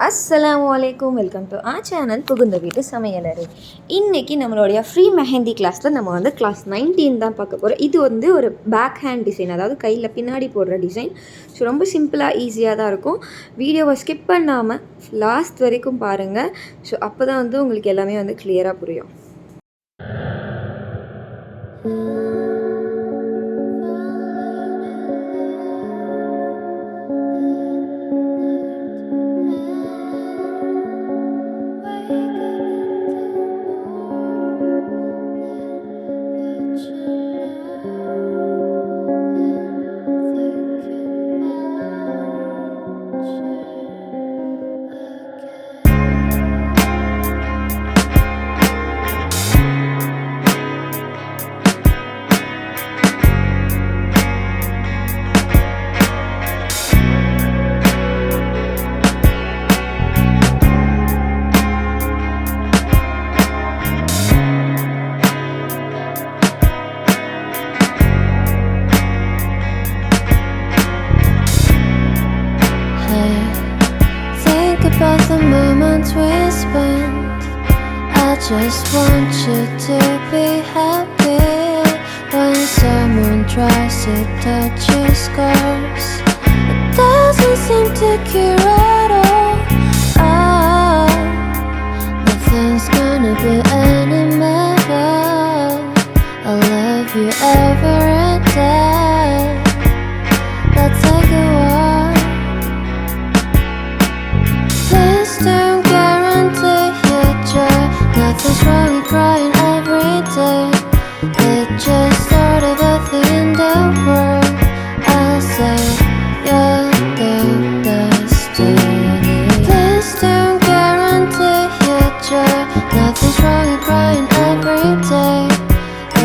அஸ்ஸலாமு welcome to ah channel புகுந்த வீட்டு சமையலறை. இன்றைக்கி நம்மளுடைய ஃப்ரீ மெஹந்தி கிளாஸில் நம்ம வந்து கிளாஸ் 19 தான் பார்க்க போகிறோம். இது வந்து ஒரு பேக் ஹேண்ட் டிசைன், அதாவது கையில் பின்னாடி போடுற டிசைன். ஸோ ரொம்ப சிம்பிளாக ஈஸியாக தான் இருக்கும். வீடியோவை ஸ்கிப் பண்ணாமல் லாஸ்ட் வரைக்கும் பாருங்கள். ஸோ அப்போ தான் வந்து உங்களுக்கு எல்லாமே வந்து கிளியராக புரியும். About the moments we spent, I just want you to be happy. When someone tries to touch your scars, it doesn't seem to cure at all. Ah, nothing's gonna be any better. I'll love you every day. Let's take a walk. Please don't guarantee your joy. Nothing's wrong with crying every day. It's just sort of a thing in the world. I'll say you're the destiny. Please don't guarantee your joy. Nothing's wrong with crying every day.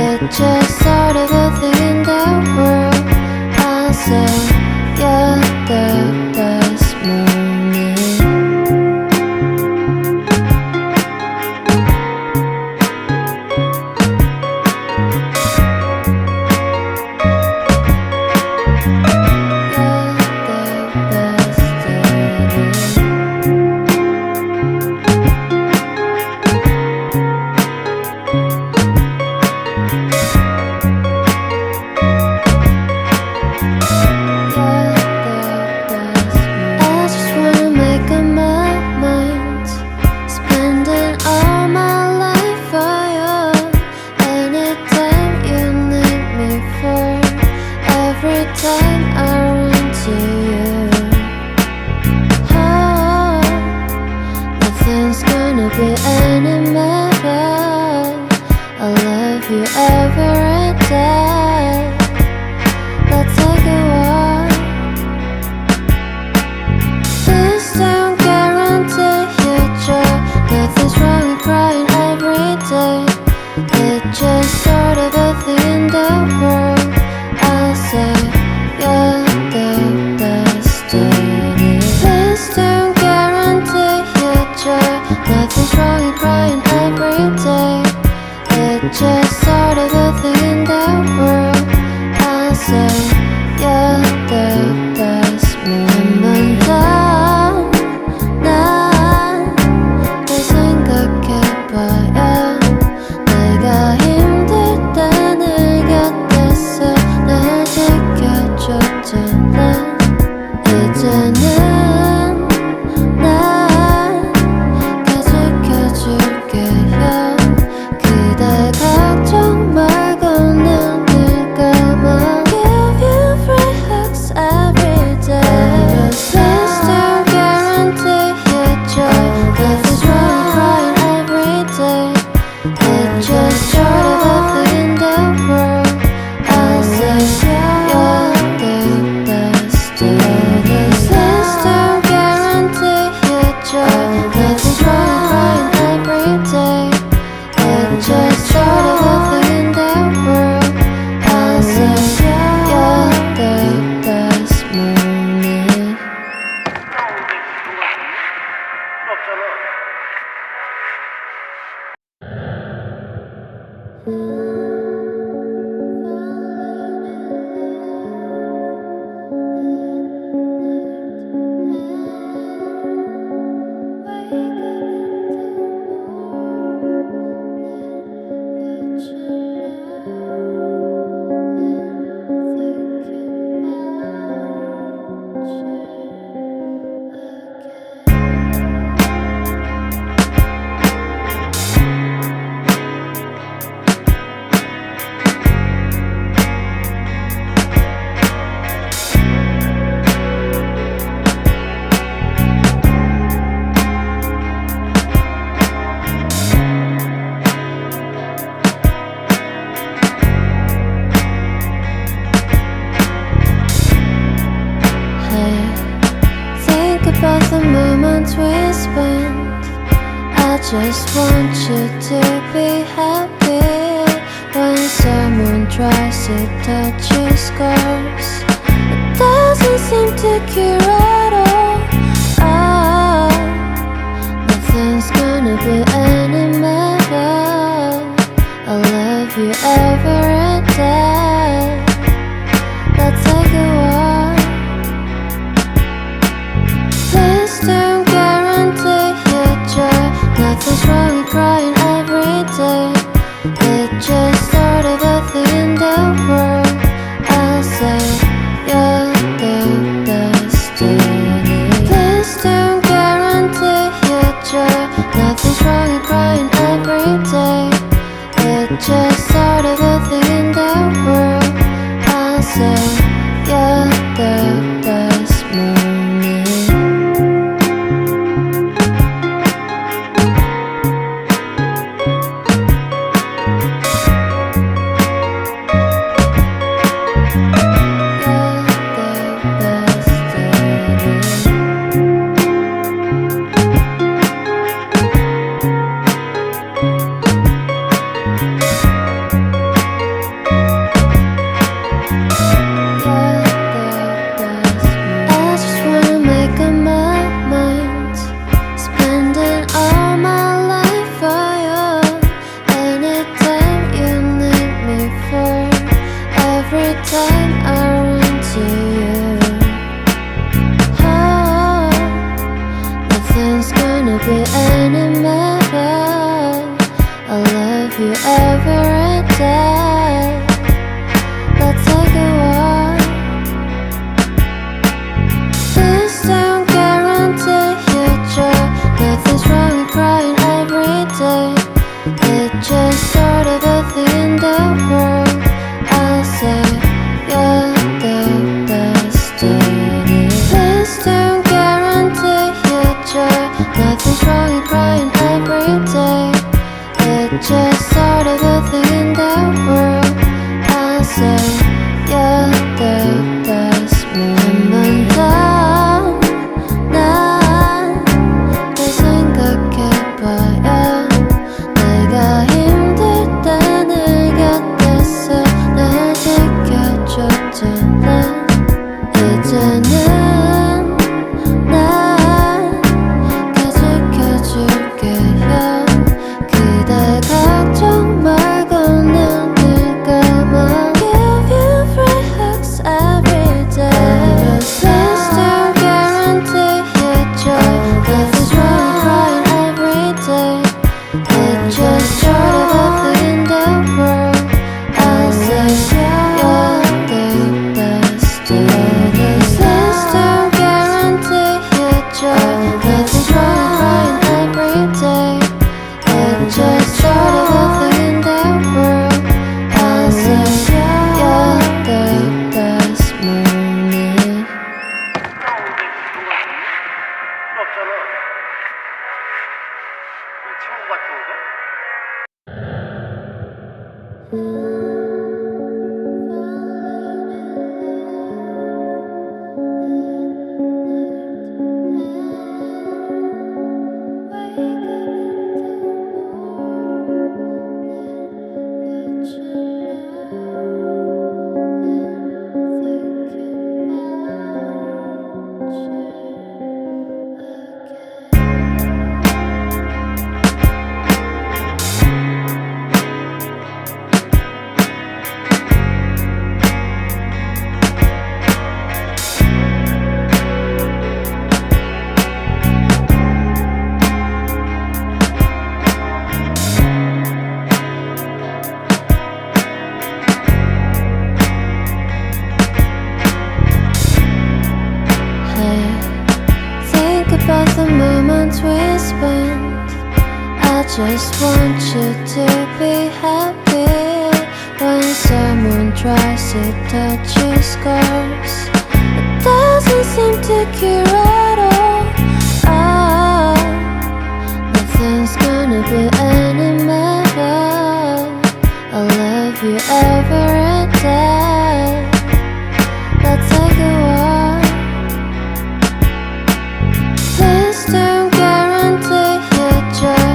It's just sort of a thing in the world. I'll say you're the best moment. Be any matter. I love you every day. Let's take a walk. Please don't guarantee your joy. Nothing's wrong with crying every day. It's just sort of a thing in the world. I'll say you're the destiny. Please don't guarantee your joy. Nothing's wrong with crying every day. It's just sort of a thing in the world. I'll say you're the best moment. 난 내 생각해봐야 내가 힘들 때 내 곁에서 날 지켜줬잖아. 이제는 just want you to be happy. When someone tries to touch your scars, it doesn't seem to cure at all. Nothing's gonna be any better. I'll love you ever and day. Let's take a walk. Please don't guarantee your joy. Nothing's wrong with crying every day. It's just sort of a thing in the world. I'll say you're the destiny. Please don't guarantee your joy. Nothing's wrong with crying every day. It's just sort of a thing in the world. I'll say you're the best morning. just want you to be happy. When someone tries to touch your scars, it doesn't seem to cure at all. Nothing's gonna be any better. I'll love you ever and day. Let's take a walk. Please don't guarantee your joy.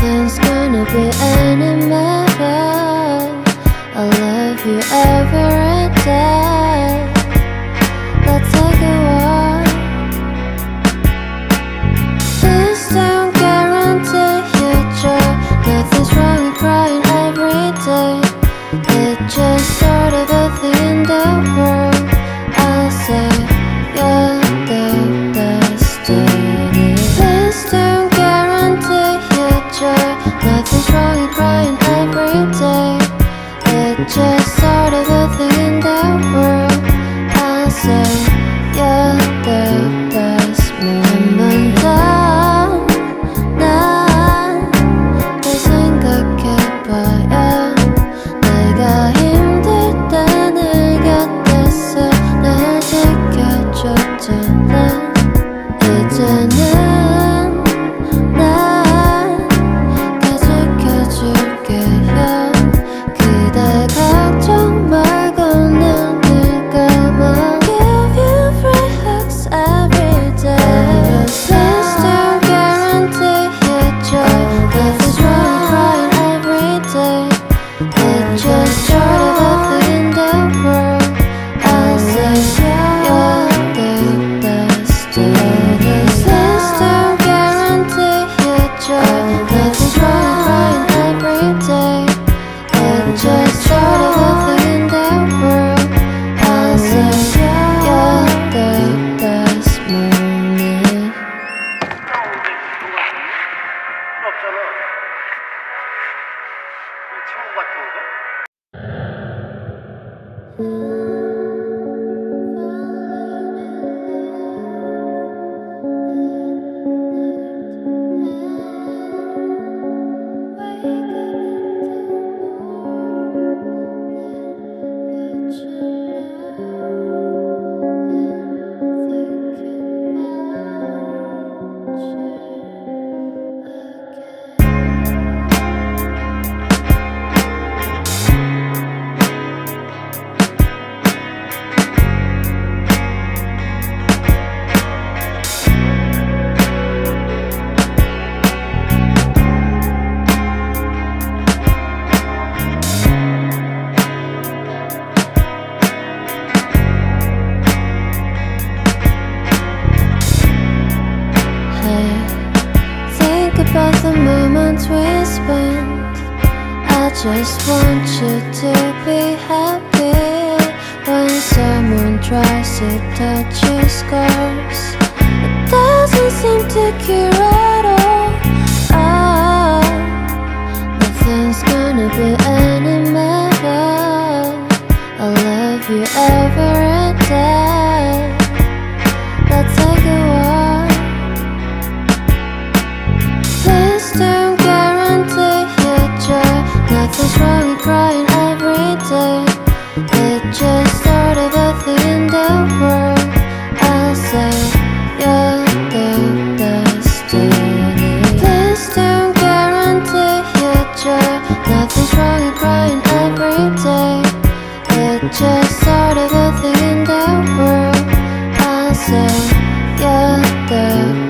Nothing's gonna be any matter. I'll love you every day. Let's take a walk. This don't guarantee you joy. Nothing's wrong with crying every day. It's just sort of a thing in the world. I'll say you're the destiny. This don't guarantee you joy. Nothing's wrong with crying every day. It's just sort of a thing in the world. I'll say you're the best moment. 난 널 생각해봐요. 내가 힘들 때 내 곁에서 날 지켜줬잖아. 이제는 날 지켜줄게요. 그대 걱정 말고 눈을 감아. Give you free hugs every day. Please don't guarantee you joy. Nothing's wrong with crying every day. It's just sort of a thing in the world. I'll say you're the destiny. Please don't guarantee you joy. Nothing's wrong with crying every day. It's just sort of a thing in the world. I'll say you're the best moment. 없잖아. 친구 같은 거? Think about the moments we spent. I just want you to be happy. When someone tries to touch your scars, it doesn't seem to cure at all. Nothing's gonna be any matter. I'll love you every day. Let's take a walk. Please don't guarantee you joy. Nothing's wrong with crying every day. It's just sort of a thing in the world. I'll say you're the destiny. Please don't guarantee you joy. Nothing's wrong with crying every day. It's just sort of a thing in the world. I'll say you're the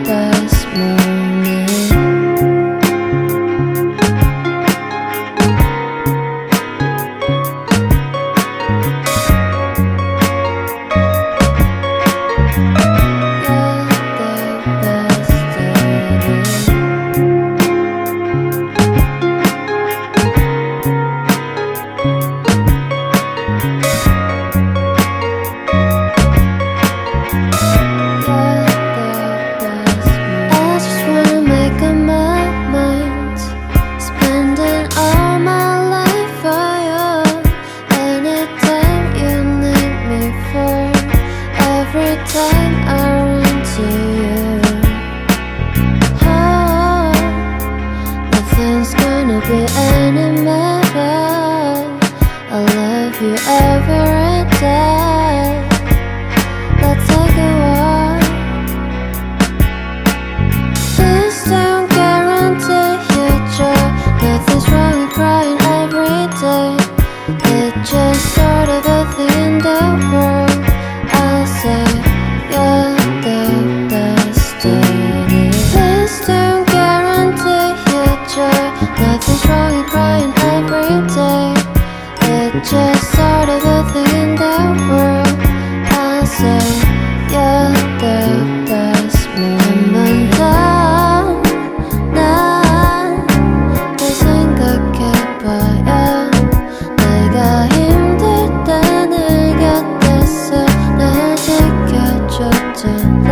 best moment. I just wanna make up my mind. Spending all my life for you. Anytime you need me for. Every time I run to you. Nothing's gonna be any matter. I love you every day. Let's take a walk. Please don't guarantee you joy. Nothing's wrong with crying every day. It's just sort of a thing in the world. I'll say you're the destiny. Please don't guarantee you joy. Nothing's wrong with crying every day. It's just sort of a thing in the world. I say you're the best moment of 난 내 생각해봐야 내가 힘들 때 내 곁에서 날 지켜줬잖아.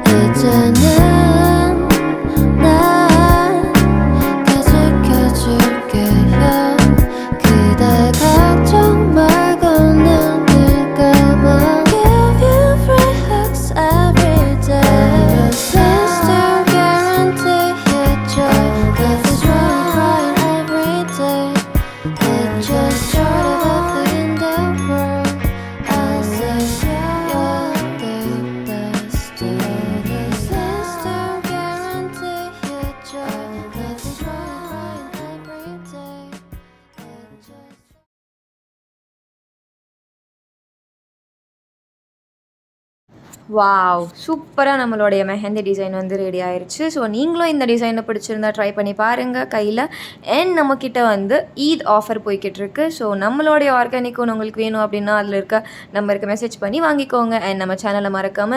이제는 난 다 지켜줄게요. 그대 걱정 말고 눈을 감아. Give you free hugs every day. Sister guarantee you joy. Nothing's wrong with crying every day. It's just sort of a thing in the world. I say you're the best. Sister guarantee you joy. Nothing's wrong with crying every day. It's just wow! சூப்பராக நம்மளுடைய mehndi design வந்து ready ஆயிடுச்சு. So நீங்களும் இந்த டிசைனை பிடிச்சிருந்தா try பண்ணி பாருங்கள் கையில். அண்ட் நம்மக்கிட்ட வந்து ஈத் ஆஃபர் போய்கிட்டுருக்கு. ஸோ நம்மளுடைய ஆர்கானிக் உங்களுக்கு வேணும் அப்படின்னா அதில் இருக்க நம்பருக்கு மெசேஜ் பண்ணி வாங்கிக்கோங்க. அண்ட் நம்ம சேனலை மறக்காமல்